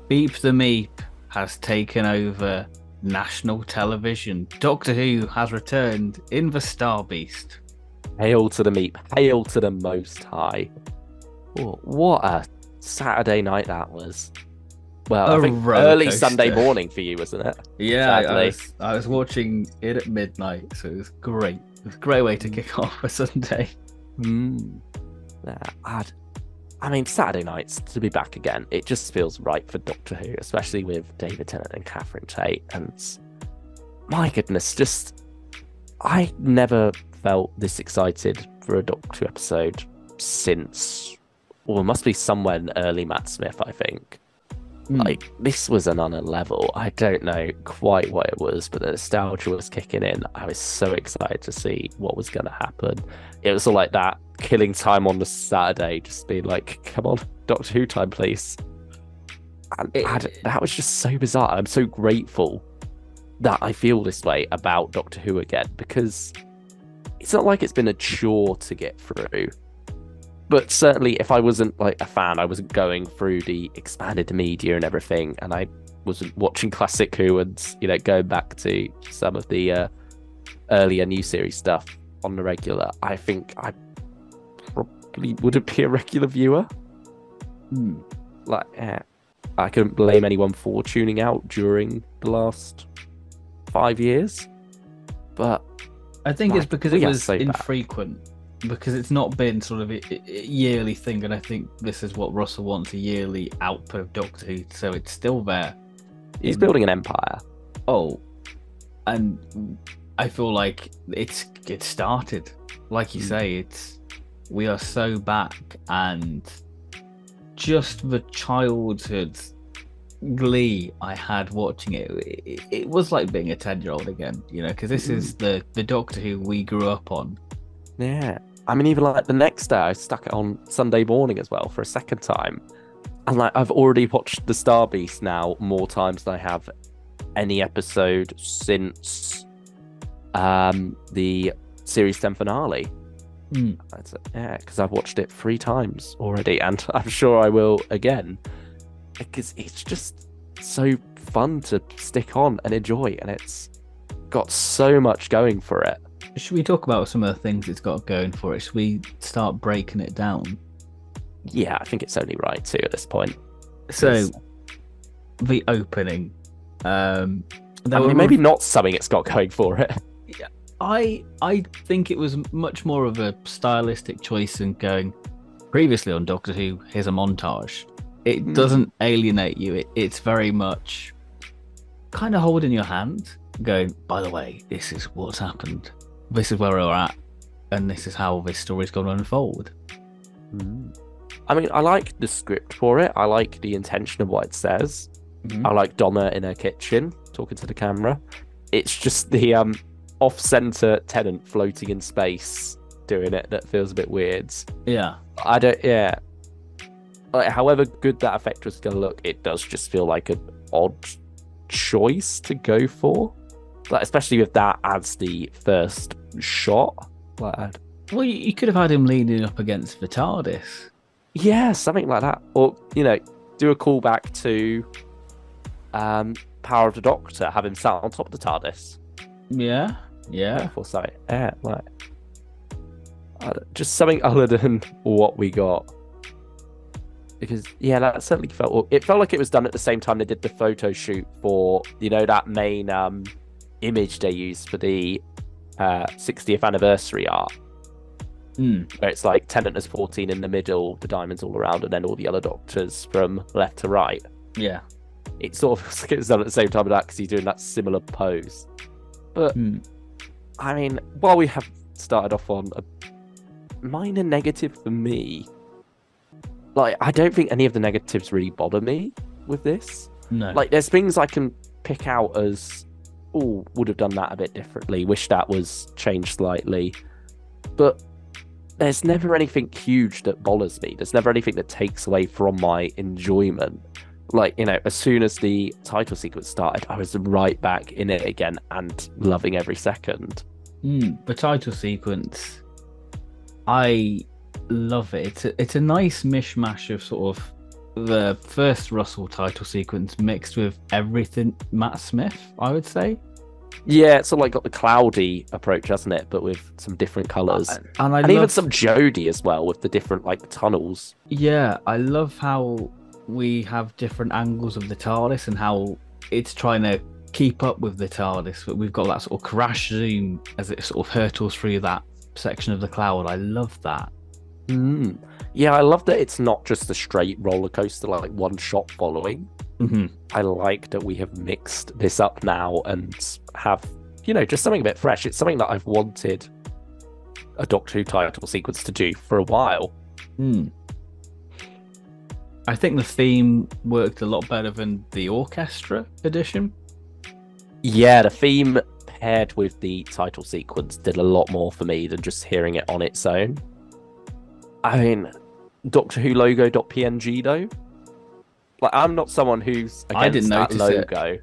Beep the Meep has taken over national television. Doctor Who has returned in the Star Beast. Hail to the meat. Hail to the Most High. Oh, what a Saturday night that was. Well, I A think roller early Sunday coaster. morning for you, wasn't it? Yeah, Sadly. I was watching it at midnight, so it was great. It was a great way to Mm. kick off a Sunday. Mm. Yeah, I mean, Saturday nights to be back again. It just feels right for Doctor Who, especially with David Tennant and Catherine Tate. And my goodness, just I never felt this excited for a Doctor Who episode since, well, it must be somewhere in early Matt Smith, I think. Hmm. Like, this was another level. I don't know quite what it was, but the nostalgia was kicking in. I was so excited to see what was going to happen. It was all like that, killing time on the Saturday, just being like, come on, Doctor Who time, please. And that was just so bizarre. I'm so grateful that I feel this way about Doctor Who again, because it's not like it's been a chore to get through. But certainly, if I wasn't like a fan, I wasn't going through the expanded media and everything, and I wasn't watching Classic Who and going back to some of the earlier new series stuff on the regular, I think I probably wouldn't be a regular viewer. Hmm. Like, I couldn't blame anyone for tuning out during the last 5 years, but I think it's like, because we it are was so back. infrequent, because it's not been sort of a yearly thing, and I think this is what Russell wants, a yearly output of Doctor Who, so it's still there. He's In building an empire. oh, and I feel like it started, like you say, we are so back, and just the childhood glee I had watching it was like being a 10-year-old again, because this is the Doctor Who we grew up on. Yeah. I mean, even like the next day, I stuck it on Sunday morning as well for a second time. And like, I've already watched The Star Beast now more times than I have any episode since the series 10 finale. Mm. Yeah, because I've watched it 3 times already, and I'm sure I will again, because it's just so fun to stick on and enjoy, and it's got so much going for it. Should we talk about some of the things it's got going for it? Should we start breaking it down? Yeah, I think it's only right too at this point. So, the opening. I mean, maybe not something it's got going for it. Yeah, I think it was much more of a stylistic choice than going previously on Doctor Who. Here's a montage. It doesn't alienate you. It's very much kind of holding your hand, going, by the way, this is what's happened. This is where we're at, and this is how this story's going to unfold. I mean, I like the script for it. I like the intention of what it says. I like Donna in her kitchen talking to the camera. It's just the off-center Tennant floating in space doing it that feels a bit weird. Yeah. Yeah. Like, however good that effect was going to look, it does just feel like an odd choice to go for. Like, especially with that as the first shot. Like, Well, you could have had him leaning up against the TARDIS. yeah, something like that. Or, do a callback to Power of the Doctor, have him sat on top of the TARDIS. Yeah. Or something. Yeah, like, just something other than what we got. Because, yeah, that certainly it felt like it was done at the same time they did the photo shoot for, that main image they used for the 60th anniversary art. Where it's like Tennant as 14 in the middle, the diamonds all around, and then all the other Doctors from left to right. Yeah. It sort of feels like it was done at the same time with that, because he's doing that similar pose. But, I mean, while we have started off on a minor negative for me, like, I don't think any of the negatives really bother me with this. No. Like, there's things I can pick out as, would have done that a bit differently, wish that was changed slightly. But there's never anything huge that bothers me. There's never anything that takes away from my enjoyment. Like, as soon as the title sequence started, I was right back in it again and loving every second. The title sequence, I love it. It's a nice mishmash of sort of the first Russell title sequence mixed with everything Matt Smith, I would say. Yeah, it's sort of like got the cloudy approach, hasn't it? But with some different colours. And I And even love, some Jodie as well with the different like tunnels. yeah, I love how we have different angles of the TARDIS and how it's trying to keep up with the TARDIS, but we've got that sort of crash zoom as it sort of hurtles through that section of the cloud. I love that. Mm. Yeah, I love that it's not just a straight roller coaster, like one shot following. Mm-hmm. I like that we have mixed this up now and have, you know, just something a bit fresh. It's something that I've wanted a Doctor Who title sequence to do for a while. Mm. I think the theme worked a lot better than the orchestra edition. Yeah, the theme paired with the title sequence did a lot more for me than just hearing it on its own. I mean, Doctor Who logo.png though. Like, I'm not someone who's against I didn't that notice logo.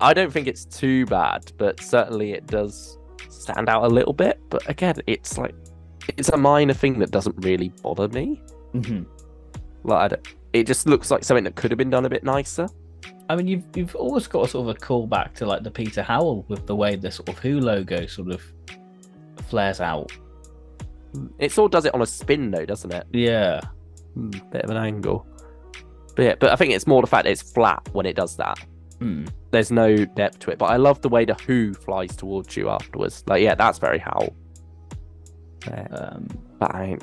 I don't think it's too bad, but certainly it does stand out a little bit. But again, it's like it's a minor thing that doesn't really bother me. Mm-hmm. Like, it just looks like something that could have been done a bit nicer. I mean, you've always got a sort of a callback to like the Peter Howell with the way the sort of Who logo sort of flares out. It sort of does it on a spin though, doesn't it? Yeah. Bit of an angle. But yeah, but I think it's more the fact that it's flat when it does that. Mm. There's no depth to it. But I love the way the Who flies towards you afterwards. Like, yeah, that's very Howell. But I mean,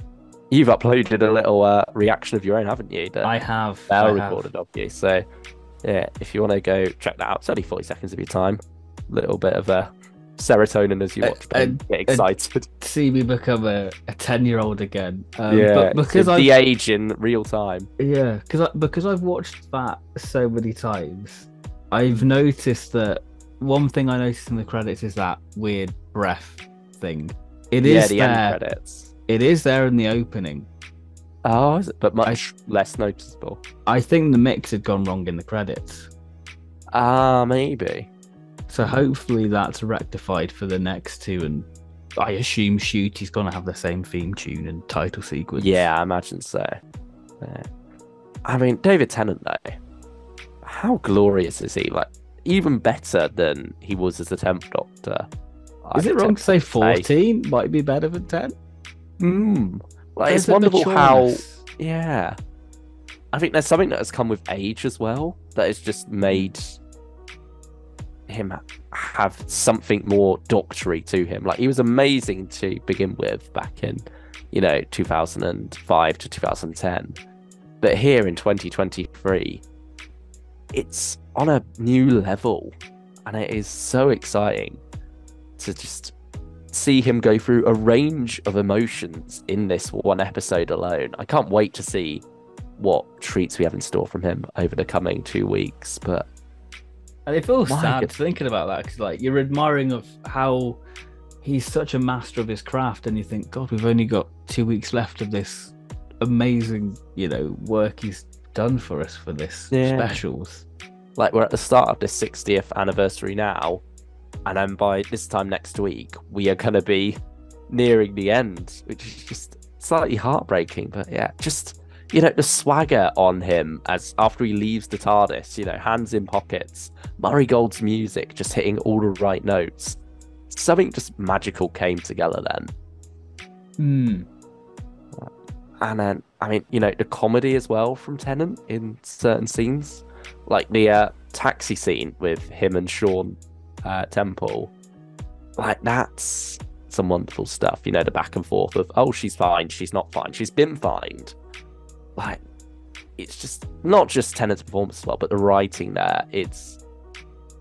you've uploaded a little reaction of your own, haven't you? I have. Bell recorded of you. So yeah, if you want to go check that out, it's only 40 seconds of your time. Little bit of serotonin as you watch Ben get excited. See me become a 10-year-old again. Yeah, but because the age in real time. Yeah, because I've watched that so many times, I've noticed that one thing I noticed in the credits is that weird breath thing. It is the there. end credits. It is there in the opening. Oh, is it? But much less noticeable. I think the mix had gone wrong in the credits. Maybe. So hopefully that's rectified for the next two, and I assume Shooty's gonna have the same theme tune and title sequence. Yeah, I imagine so. Yeah. I mean, David Tennant though, how glorious is he? Like, even better than he was as the 10th Doctor. Is it wrong to say 14 might be better than 10? Like, it's wonderful how. Yeah, I think there's something that has come with age as well that has just made him have something more doctory to him. Like, he was amazing to begin with back in 2005 to 2010, but here in 2023 it's on a new level, and it is so exciting to just see him go through a range of emotions in this one episode alone. I can't wait to see what treats we have in store from him over the coming 2 weeks. But and it feels sad thinking about that, because like you're admiring of how he's such a master of his craft, and you think, God, we've only got 2 weeks left of this amazing, work he's done for us for this specials. Like, we're at the start of this 60th anniversary now, and then by this time next week, we are going to be nearing the end, which is just slightly heartbreaking. But yeah, just, the swagger on him as after he leaves the TARDIS, hands in pockets, Murray Gold's music just hitting all the right notes. Something just magical came together then. And then, I mean, the comedy as well from Tennant in certain scenes, like the taxi scene with him and Sean Temple. Like, that's some wonderful stuff. The back and forth of, oh, she's fine, she's not fine, she's been fined. Like, it's just not just Tennant's performance as well, but the writing there. It's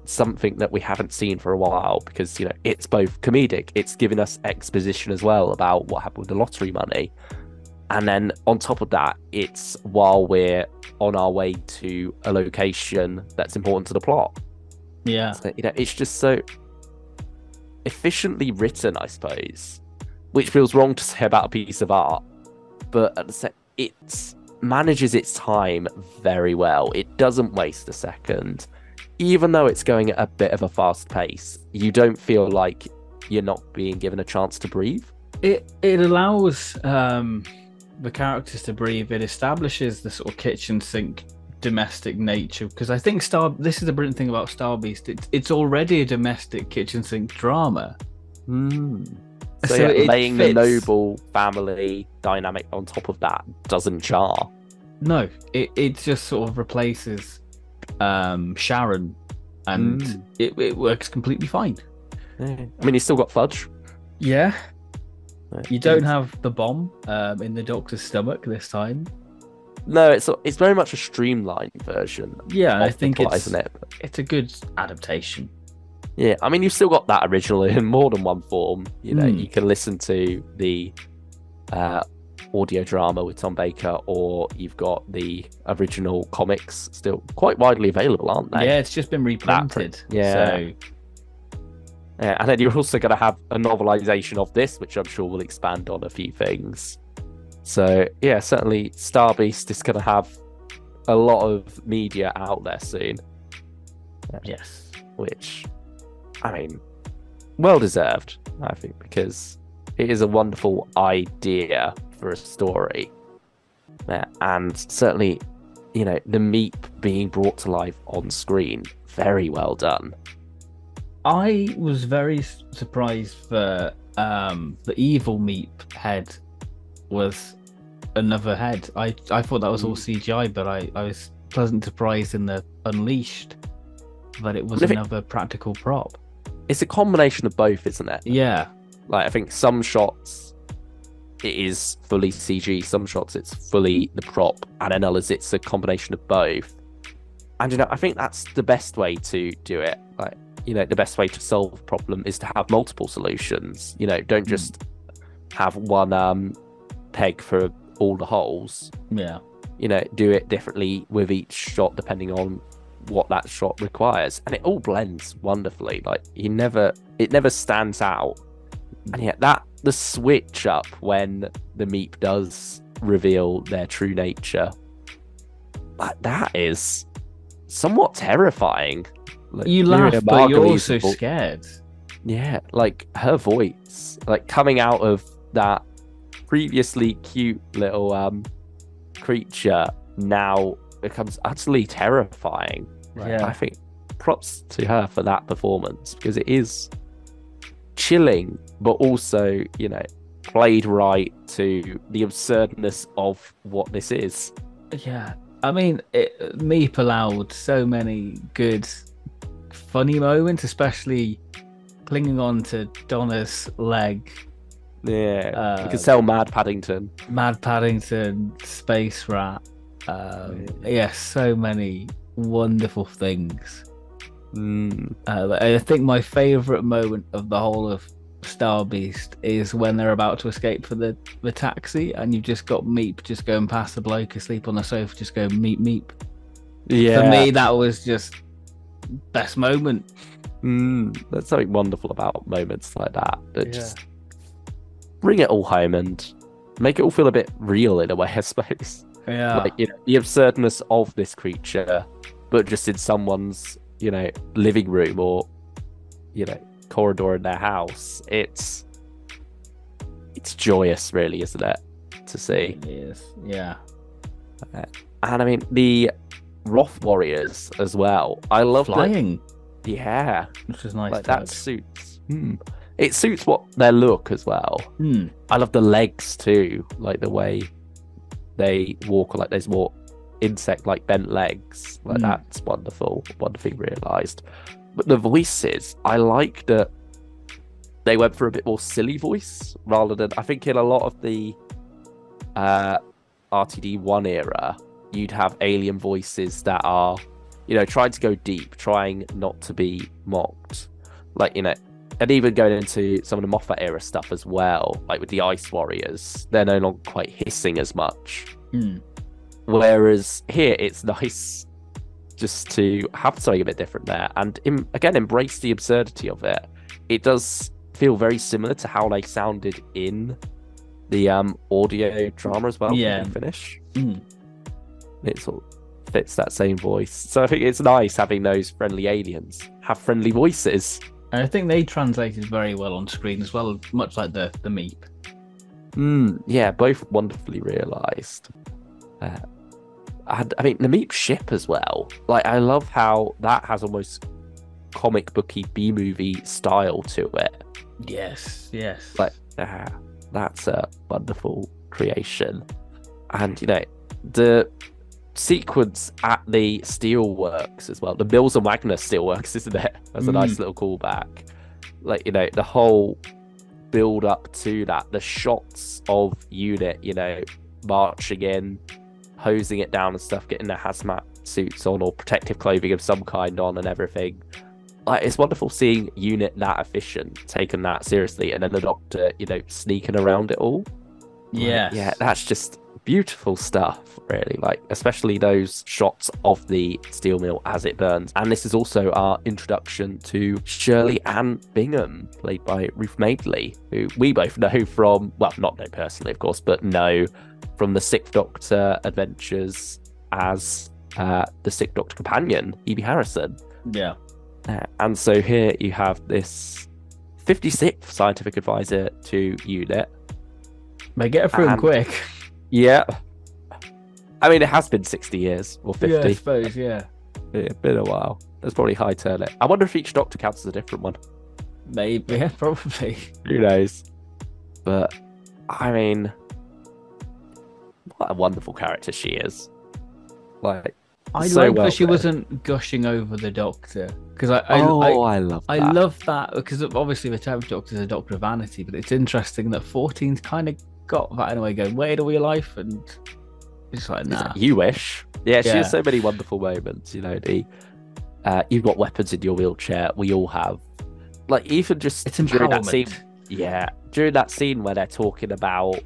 something that we haven't seen for a while, because it's both comedic, it's giving us exposition as well about what happened with the lottery money, and then on top of that, it's while we're on our way to a location that's important to the plot. Yeah. So, it's just so efficiently written, I suppose, which feels wrong to say about a piece of art, but at the same, it manages its time very well. It doesn't waste a second. Even though it's going at a bit of a fast pace, you don't feel like you're not being given a chance to breathe. It allows the the characters to breathe. It establishes the sort of kitchen sink domestic nature, because I think this is the brilliant thing about Star Beast. It's already a domestic kitchen sink drama. So yeah, laying the noble family dynamic on top of that doesn't jar. No, it just sort of replaces Sharon, and it works completely fine. Yeah. I mean, you still got Fudge. Yeah. You don't have the bomb in the Doctor's stomach this time. No, it's very much a streamlined version. Yeah, I think plot, isn't it? It's a good adaptation. Yeah, I mean, you've still got that originally in more than one form. You know, you can listen to the audio drama with Tom Baker, or you've got the original comics still quite widely available, aren't they? Yeah, it's just been reprinted. Yeah. Yeah, and then you're also going to have a novelization of this, which I'm sure will expand on a few things. So, yeah, certainly Star Beast is going to have a lot of media out there soon. Yes. Which, I mean, well deserved, I think, because it is a wonderful idea for a story. And certainly, you know, the Meep being brought to life on screen, very well done. I was very surprised for the evil Meep head was another head. I thought that was all CGI, but I was pleasantly surprised in the Unleashed that it was another practical prop. It's a combination of both, isn't it? Yeah. Like, I think some shots it is fully CG, some shots it's fully the prop, and then others it's a combination of both. And, you know, I think that's the best way to do it. Like, you know, the best way to solve a problem is to have multiple solutions. You know, don't just have one peg for all the holes. Yeah. You know, do it differently with each shot depending on what that shot requires. And it all blends wonderfully. Like, it never stands out. And yet the switch up when the Meep does reveal their true nature, like, that is somewhat terrifying. Like, you laugh, but you're also scared. Yeah, like her voice, like coming out of that previously cute little creature, now becomes utterly terrifying. Yeah. I think props to her for that performance, because it is chilling, but also, you know, played right to the absurdness of what this is. Yeah, I mean, Meep allowed so many good funny moments, especially clinging on to Donna's leg. Yeah, you can tell Mad Paddington, Space Rat. Yeah, so many wonderful things. I think my favourite moment of the whole of Star Beast is when they're about to escape for the taxi, and you've just got Meep just going past the bloke asleep on the sofa, just going Meep Meep. Yeah, for me that was just best moment. That's something wonderful about moments like that just bring it all home and make it all feel a bit real in a way, I suppose. Yeah, like, you know, the absurdness of this creature, but just in someone's, you know, living room or, you know, corridor in their house. It's joyous, really, isn't it, to see? It is. Yeah. And I mean, the Wrath Warriors as well. I love flying. Yeah, which is nice. Like, that suits. It suits what their look as well. I love the legs too, like the way they walk, like there's more insect-like bent legs. Like, that's wonderful, wonderfully realised. But the voices, I like that they went for a bit more silly voice rather than, I think in a lot of the RTD1 era, you'd have alien voices that are, you know, trying to go deep, trying not to be mocked. Like, you know, and even going into some of the Moffat era stuff as well, like with the Ice Warriors, they're no longer quite hissing as much. Whereas here, it's nice just to have something a bit different there, and again, embrace the absurdity of it. It does feel very similar to how they sounded in the audio drama as well. Yeah, when they finish. It sort of fits that same voice. So I think it's nice having those friendly aliens have friendly voices. And I think they translated very well on screen as well, much like the Meep. Yeah, both wonderfully realised. Uh, and I mean, Namib's ship as well. Like, I love how that has almost comic booky B movie style to it. Yes, yes. Like, that's a wonderful creation. And the sequence at the steelworks as well. The Mills and Wagner steelworks, isn't it? That's a nice little callback. Like, the whole build up to that, the shots of Unit, marching in, hosing it down and stuff, getting their hazmat suits on or protective clothing of some kind on and everything. Like, it's wonderful seeing Unit that efficient, taking that seriously, and then the Doctor, sneaking around it all. Yes. Yeah, that's just beautiful stuff, really. Like, especially those shots of the steel mill as it burns. And this is also our introduction to Shirley Ann Bingham, played by Ruth Madeley, who we both know from, well, not know personally, of course, but know from the Sixth Doctor adventures as the Sixth Doctor companion, E.B. Harrison. Yeah. And so here you have this 56th scientific advisor to Unit. May get through them quick. Yeah. I mean, it has been 60 years or 50. Yeah, I suppose, yeah. Yeah, been a while. That's probably high turn it. I wonder if each Doctor counts as a different one. Maybe, yeah, probably. Who knows? But, I mean, what a wonderful character she is. Like, I so like well that she read. wasn't gushing over the Doctor. Because I love that. I love that, because obviously the 10th Doctor is a Doctor of Vanity, but it's interesting that 14's kind of got that in a way, going, wait all your life, and it's like, nah. You wish. Yeah, she Yeah. has so many wonderful moments. You've got weapons in your wheelchair. We all have. Like, even just It's during that empowerment. scene. Yeah, during that scene where they're talking about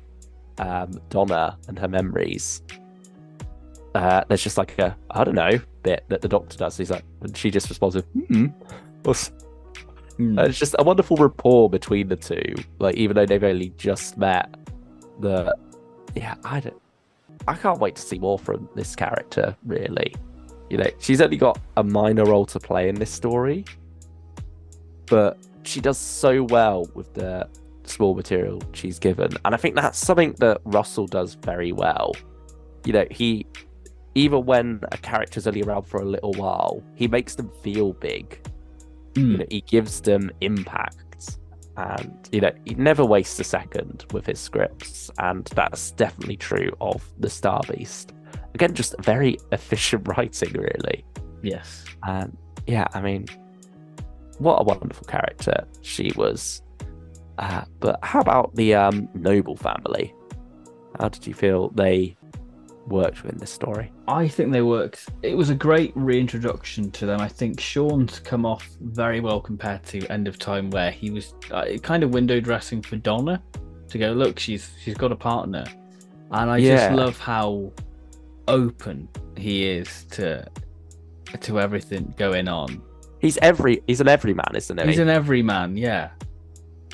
Donna and her memories. There's just like a, I don't know, bit that the Doctor does. He's like, and she just responds with, It's just a wonderful rapport between the two. Like, even though they've only just met, I can't wait to see more from this character, really. She's only got a minor role to play in this story, but she does so well with the small material she's given. And I think that's something that Russell does very well. He, even when a character's only around for a little while, he makes them feel big. He gives them impact. And, he never wastes a second with his scripts. And that's definitely true of The Star Beast. Again, just very efficient writing, really. Yes. And, yeah, I mean, what a wonderful character she was. But how about the Noble family? How did you feel they worked within this story? I think they worked. It was a great reintroduction to them. I think Sean's come off very well compared to End of Time, where he was kind of window dressing for Donna to go, look, she's got a partner. And I just love how open he is to everything going on. He's an everyman, isn't he? He's an everyman, yeah.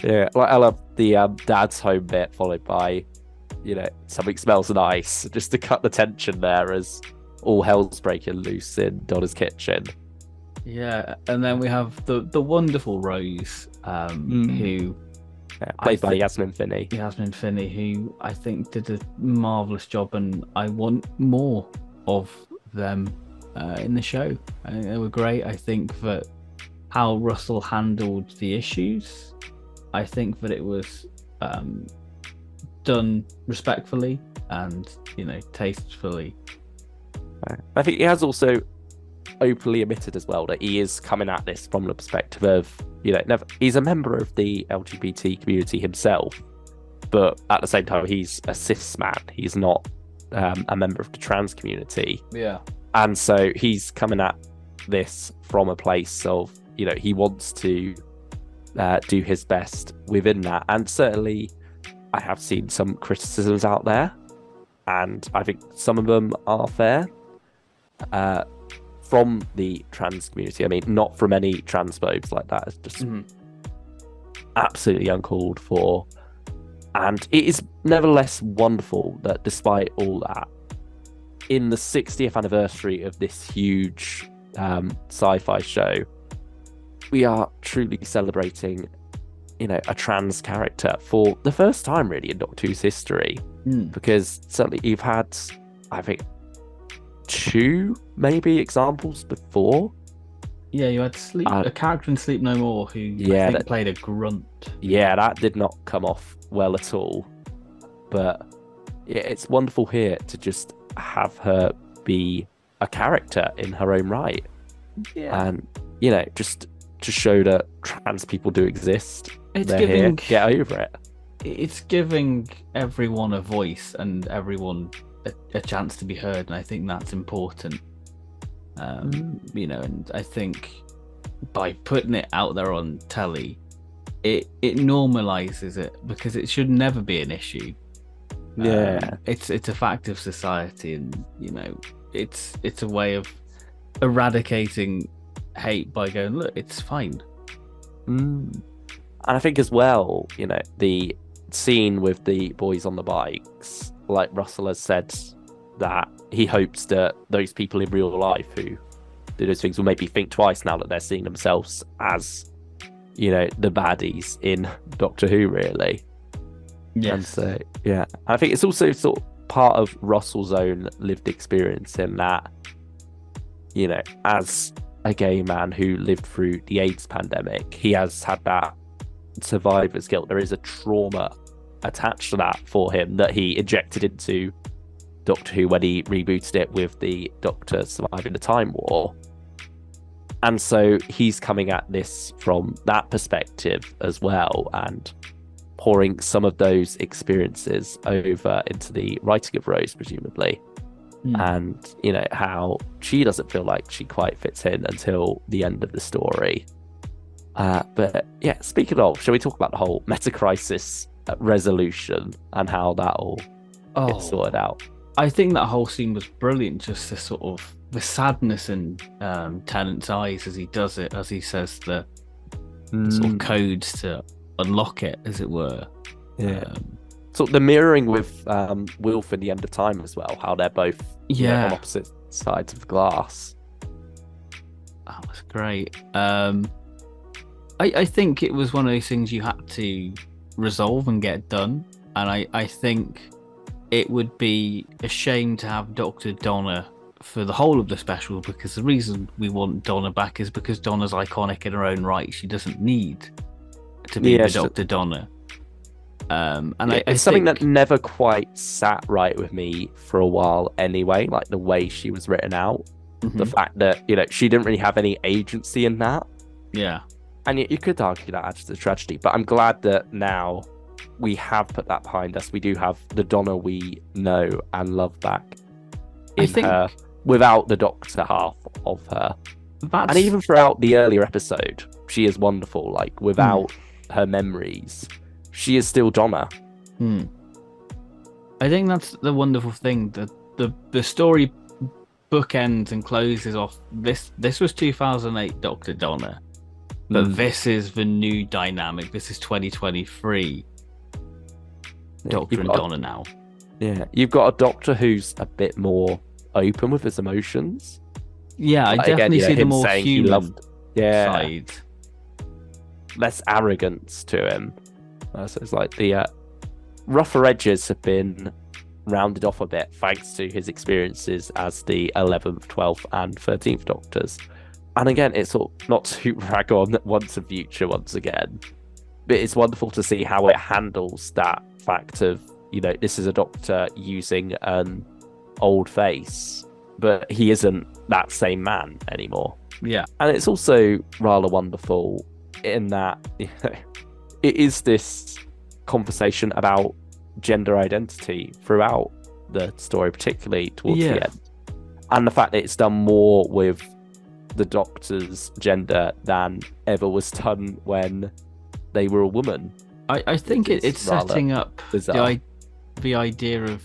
Yeah, like, I love the dad's home bit followed by, something smells nice, just to cut the tension there as all hell's breaking loose in Donna's kitchen. Yeah, and then we have the wonderful Rose, who played by Yasmin Finney. Yasmin Finney, who I think did a marvelous job, and I want more of them in the show. I think they were great. I think that how Russell handled the issues, I think that it was done respectfully and tastefully. I think he has also openly admitted as well that he is coming at this from the perspective of he's a member of the LGBT community himself, but at the same time he's a cis man. He's not a member of the trans community. Yeah. And so he's coming at this from a place of he wants to do his best within that. And certainly I have seen some criticisms out there, and I think some of them are fair from the trans community. I mean, not from any transphobes like that. It's just absolutely uncalled for. And it is nevertheless wonderful that despite all that, in the 60th anniversary of this huge sci-fi show, we are truly celebrating a trans character for the first time really in Doctor Who's history. Because certainly you've had, I think, 2 maybe examples before. Yeah, you had a character in Sleep No More who I think played a grunt. Yeah, that did not come off well at all. But yeah, it's wonderful here to just have her be a character in her own right. Yeah. And, just to show that trans people do exist. It's They're giving, here. Get over it. It's giving everyone a voice and everyone a chance to be heard. And I think that's important. And I think by putting it out there on telly, it normalizes it, because it should never be an issue. It's a fact of society, and it's a way of eradicating hate by going, look, it's fine. And I think as well, the scene with the boys on the bikes, like Russell has said, that he hopes that those people in real life who do those things will maybe think twice now that they're seeing themselves as, the baddies in Doctor Who, really. Yes. And so, yeah, I think it's also sort of part of Russell's own lived experience in that, as a gay man who lived through the AIDS pandemic, he has had that survivor's guilt. There is a trauma attached to that for him that he injected into Doctor Who when he rebooted it with the Doctor surviving the Time War. And so he's coming at this from that perspective as well, and pouring some of those experiences over into the writing of Rose, presumably. And, how she doesn't feel like she quite fits in until the end of the story. But yeah, speaking of, shall we talk about the whole Metacrisis resolution and how that all gets sorted out? I think that whole scene was brilliant, just the sort of the sadness in Tennant's eyes as he does it, as he says the sort of codes to unlock it, as it were. Yeah. So the mirroring with Wilf in The End of Time as well, how they're both on opposite sides of the glass. That was great. I think it was one of those things you had to resolve and get done. And I think it would be a shame to have Dr. Donna for the whole of the special, because the reason we want Donna back is because Donna's iconic in her own right. She doesn't need to be the Dr. Donna. It's something that never quite sat right with me for a while anyway, like the way she was written out. The fact that, she didn't really have any agency in that. Yeah. And you could argue that adds to the tragedy, but I'm glad that now we have put that behind us. We do have the Donna we know and love back in her, without the Doctor half of her. And even throughout the earlier episode, she is wonderful. Like, without her memories, she is still Donna. I think that's the wonderful thing, that the story bookends and closes off. This was 2008 Dr. Donna, but this is the new dynamic. This is 2023 Doctor and Donna now. Yeah, you've got a Doctor who's a bit more open with his emotions. Yeah, I definitely see the more human side. Less arrogance to him. So it's like the rougher edges have been rounded off a bit thanks to his experiences as the 11th, 12th and 13th Doctors. And again, it's sort of not to rag on Once and Future once again, but it's wonderful to see how it handles that fact of, this is a Doctor using an old face, but he isn't that same man anymore. Yeah. And it's also rather wonderful in that, it is this conversation about gender identity throughout the story, particularly towards the end. And the fact that it's done more with the Doctor's gender than ever was done when they were a woman. I think it's setting up the idea of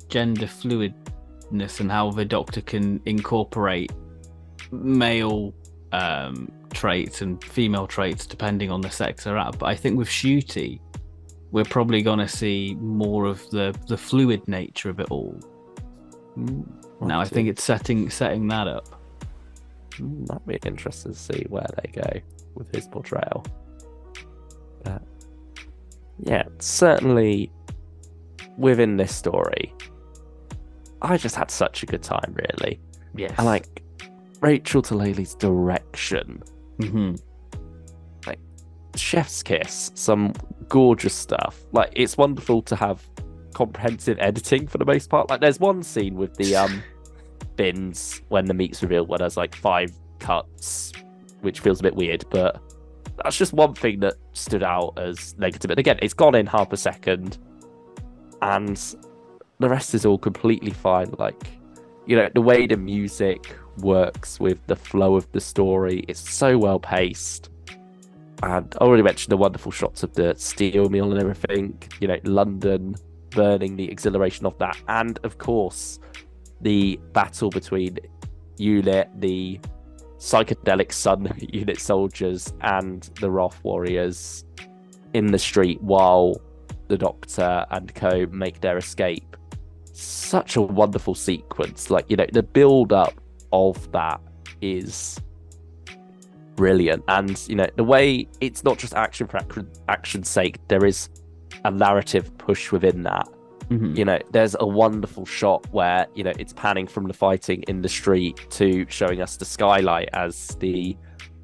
gender fluidness and how the Doctor can incorporate male traits and female traits depending on the sex they're at. But I think with Ncuti, we're probably going to see more of the fluid nature of it all. Now I think it's setting that up. That'd be interesting to see where they go with his portrayal. yeah, certainly within this story, I just had such a good time, really. Yes. And like Rachel Talalay's direction, Hmm. like chef's kiss, some gorgeous stuff. Like it's wonderful to have comprehensive editing for the most part. Like there's one scene with the bins when the meat's revealed where there's like 5 cuts, which feels a bit weird, but that's just one thing that stood out as negative. And again, it's gone in half a second, and the rest is all completely fine. Like, you know, the way the music works with the flow of the story, it's so well paced. And I already mentioned the wonderful shots of the steel mill and everything, you know, London burning, the exhilaration of that. And of course, the battle between Unit, the psychedelic Sun Unit soldiers, and the Wrath warriors in the street while the Doctor and co make their escape. Such a wonderful sequence. Like, you know, the build up of that is brilliant. And, you know, the way it's not just action for action's sake, there is a narrative push within that. Mm-hmm. You know, there's a wonderful shot where, you know, it's panning from the fighting in the street to showing us the skylight as the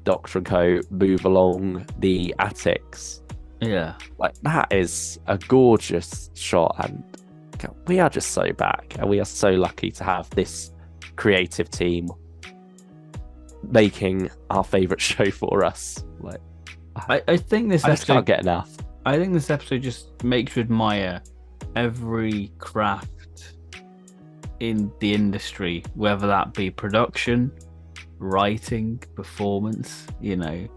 Doctor and co move along the attics. Yeah. Like, that is a gorgeous shot, and we are just so back, and we are so lucky to have this creative team making our favorite show for us. Like, I think this I just episode can't get enough. I think this episode just makes you admire every craft in the industry, whether that be production, writing, performance. You know,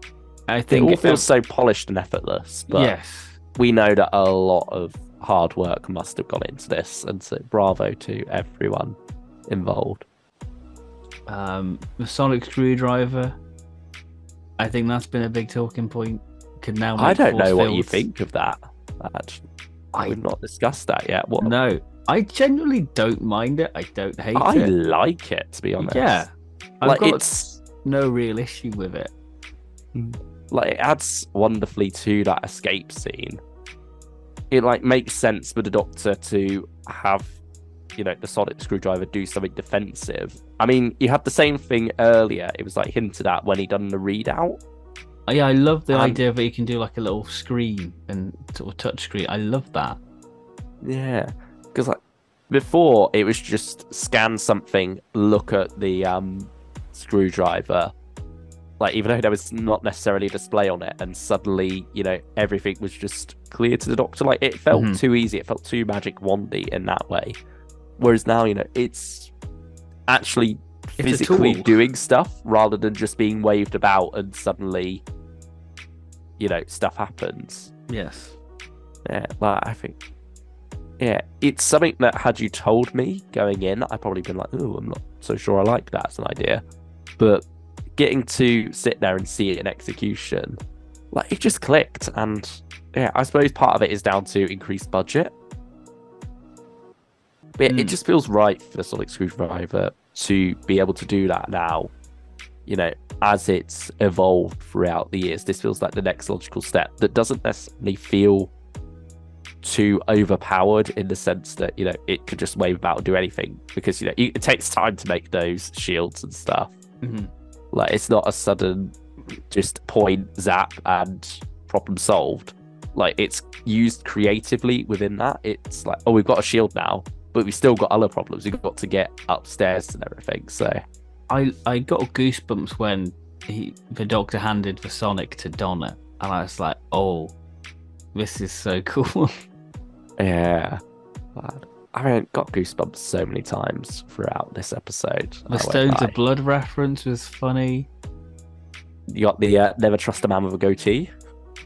I think it all feels so polished and effortless, but yes, we know that a lot of hard work must have gone into this, and so bravo to everyone involved. The sonic screwdriver, I think that's been a big talking point. Can now make I don't force know what you fields. think of that. We've not discussed that yet. What? No, I genuinely don't mind it. I don't hate I it. like it, to be honest. Yeah, I've like got it's no real issue with it. like it adds wonderfully to that escape scene. It like makes sense for the Doctor to have, you know, the sonic screwdriver do something defensive. I mean, you had the same thing earlier. It was like hinted at when he done the readout. Yeah, I love the idea that you can do like a little screen and sort of touch screen. I love that. Yeah, because like before it was just scan something, look at the screwdriver. Like, even though there was not necessarily a display on it, and suddenly, you know, everything was just clear to the Doctor. Like, it felt too easy. It felt too magic wandy in that way. Whereas now, you know, it's actually physically doing stuff rather than just being waved about and suddenly, you know, stuff happens. Yes. Yeah, like, I think, yeah, it's something that had you told me going in, I'd probably been like, oh, I'm not so sure I like that as an idea. But getting to sit there and see it in execution, like, it just clicked. And yeah, I suppose part of it is down to increased budget. But it just feels right for the sonic screwdriver to be able to do that now. You know, as it's evolved throughout the years, this feels like the next logical step that doesn't necessarily feel too overpowered in the sense that, you know, it could just wave about and do anything, because, you know, it takes time to make those shields and stuff. Mm-hmm. Like, it's not a sudden just point, zap, and problem solved. Like, it's used creatively within that. It's like, oh, we've got a shield now, but we've still got other problems. We've got to get upstairs and everything. So I got goosebumps when the Doctor handed the Sonic to Donna, and I was like, oh, this is so cool. Yeah. I mean, got goosebumps so many times throughout this episode. The Stones of Blood reference was funny. You got the never trust a man with a goatee.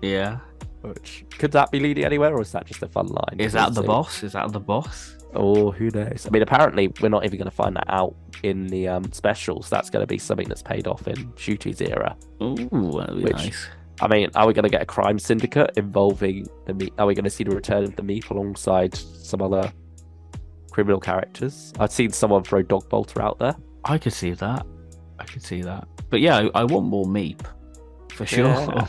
Yeah. Which, could that be leading anywhere, or is that just a fun line? Is that the boss? Is that the boss? Oh, who knows? I mean, apparently we're not even going to find that out in the specials. That's going to be something that's paid off in Shooty's era. Ooh, that'd be nice. I mean, are we going to get a crime syndicate involving the Meep? Are we going to see the return of the Meep alongside some other criminal characters? I've seen someone throw Dog Bolter out there. I could see that. But yeah, I want more Meep for sure. Yeah.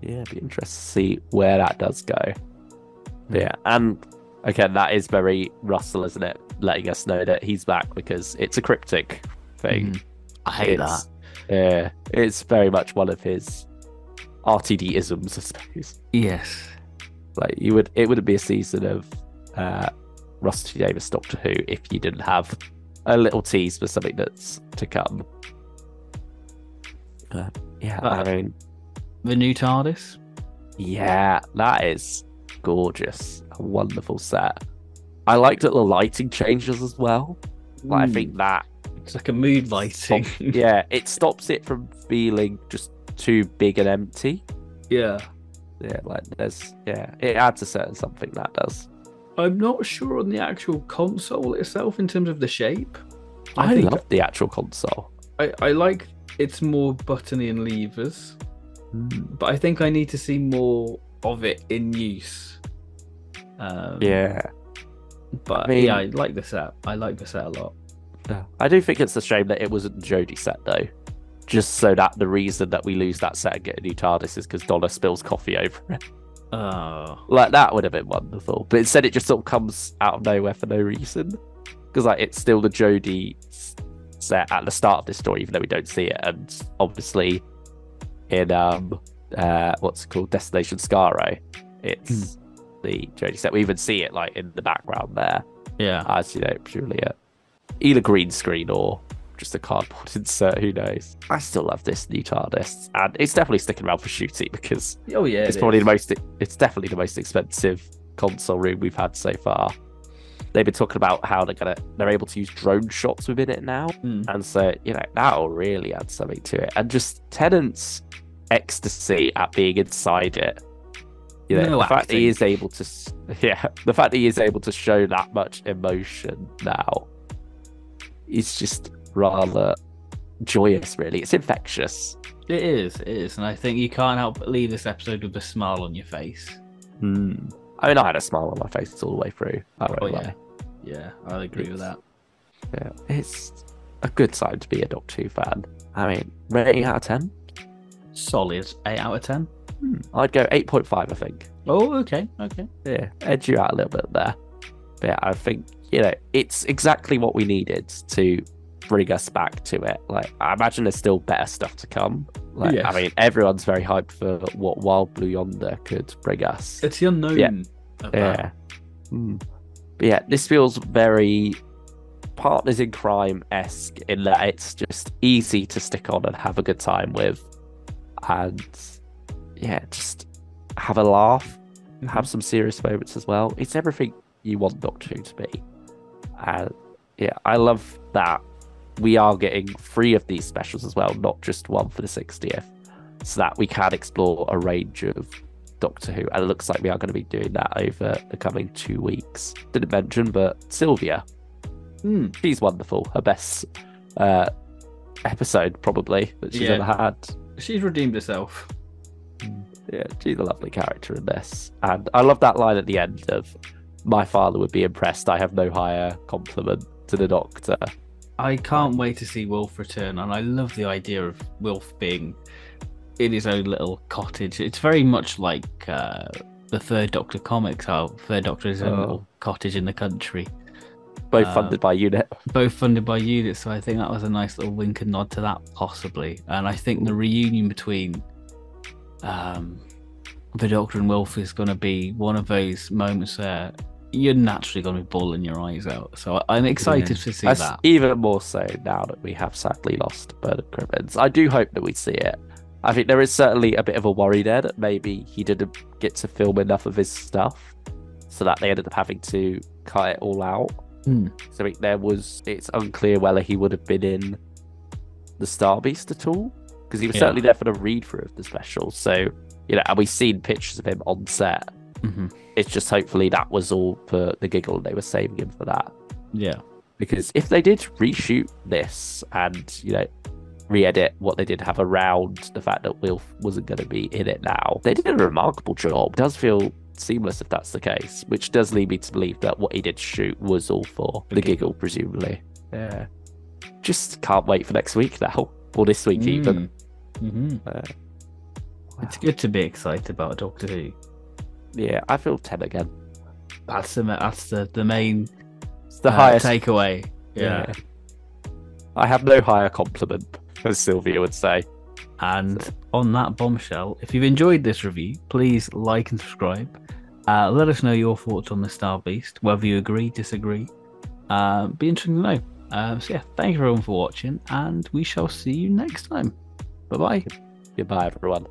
Yeah, be interested to see where that does go. Yeah, and again, that is very Russell, isn't it? Letting us know that he's back because it's a cryptic thing. I hate that. Yeah, it's very much one of his RTD isms, I suppose. Yes. Like it wouldn't be a season of Russell T Davies Doctor Who if you didn't have a little tease for something that's to come. I mean, the new TARDIS. Yeah, that is gorgeous. A wonderful set. I liked that the lighting changes as well. Like, I think that it's like a mood lighting. It stops it from feeling just too big and empty. Yeah. Yeah, like it adds a certain something that does. I'm not sure on the actual console itself in terms of the shape. I love the actual console. I like it's more buttony and levers, but I think I need to see more of it in use. But I mean, I like the set. I like the set a lot. I do think it's a shame that it wasn't Jodie set though. Just so that the reason that we lose that set and get a new TARDIS is because Donna spills coffee over it. Oh. Like, that would have been wonderful. But instead it just sort of comes out of nowhere for no reason. Because like it's still the Jodie set at the start of this story, even though we don't see it. And obviously in what's it called? Destination Skaro, it's the Jodie set. We even see it like in the background there. Yeah. As you know, purely either green screen or just a cardboard insert, who knows. I still love this new TARDIS, and it's definitely sticking around for shooting because it's definitely the most expensive console room we've had so far. They've been talking about how they're able to use drone shots within it now, and so that'll really add something to it. And just Tennant's ecstasy at being inside it. The fact that he is able to show that much emotion now is just rather joyous, really. It's infectious. It is, and I think you can't help but leave this episode with a smile on your face. I mean, I had a smile on my face all the way through. Yeah, I agree with that. Yeah, it's a good time to be a Doctor Who fan. I mean, rating out of 10? Solid 8 out of 10. I'd go 8.5, I think. Oh, okay. Yeah, edge you out a little bit there. But yeah, I think, it's exactly what we needed to bring us back to it. Like, I imagine there's still better stuff to come. Like, yes. I mean, everyone's very hyped for what Wild Blue Yonder could bring us. It's the unknown. But yeah, this feels very Partners in Crime-esque in that it's just easy to stick on and have a good time with. And just have a laugh, have some serious moments as well. It's everything you want Doctor Who to be. And I love that we are getting 3 of these specials as well, not just one for the 60th, so that we can explore a range of Doctor Who. And it looks like we are going to be doing that over the coming 2 weeks. Didn't mention, but Sylvia, she's wonderful. Her best episode probably that she's ever had. She's redeemed herself. Yeah, she's a lovely character in this. And I love that line at the end of, "My father would be impressed. I have no higher compliment to the Doctor." I can't wait to see Wilf return, and I love the idea of Wilf being in his own little cottage. It's very much like the Third Doctor comics, how Third Doctor is in a little cottage in the country. Both funded by UNIT. Both funded by UNIT, so I think that was a nice little wink and nod to that, possibly. And I think the reunion between the Doctor and Wilf is going to be one of those moments where you're naturally going to be bawling your eyes out. So I'm excited to see that. Even more so now that we have sadly lost Bernard Crimmins. I do hope that we see it. I think there is certainly a bit of a worry there that maybe he didn't get to film enough of his stuff, so that they ended up having to cut it all out. So it's unclear whether he would have been in the Star Beast at all, because he was certainly there for the read through of the special. So, and we've seen pictures of him on set. It's just hopefully that was all for the giggle and they were saving him for that. Yeah. Because if they did reshoot this and, re-edit what they did have around the fact that Wilf wasn't going to be in it now, they did a remarkable job. It does feel seamless if that's the case, which does lead me to believe that what he did shoot was all for the giggle, presumably. Yeah. Just can't wait for next week now, or this week even. It's good to be excited about Doctor Who. Yeah, I feel 10 again. That's the main It's the highest takeaway. Yeah. I have no higher compliment, as Sylvia would say. And on that bombshell, if you've enjoyed this review, please like and subscribe. Let us know your thoughts on the Star Beast, whether you agree, disagree. Be interesting to know. So yeah, thank you everyone for watching, and we shall see you next time. Bye bye. Goodbye, everyone.